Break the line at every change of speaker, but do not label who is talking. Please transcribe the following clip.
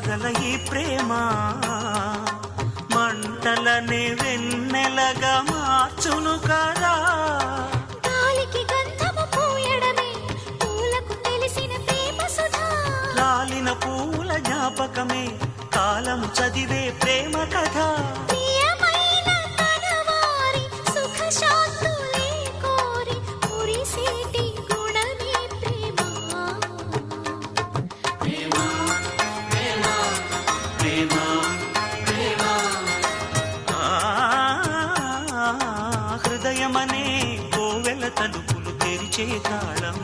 పగల ఈ ప్రేమ మంటలనే వెన్నెలగా మార్చును కదా.
గాలికి గంధము పూయడమే పూలకు తెలిసిన ప్రేమ సుధా.
రాలిన పూల జ్ఞాపకమే కాలము చదివే ప్రేమ కథ.
ప్రియమైన తనవారి సుఖ శాంతులే కోరి మురిసేటి గుణమే ప్రేమ.
ప్రేమ ప్రేమ ప్రేమ ప్రేమ. హృదయమనే కోవెల తలుపులు తెరిచే తాళం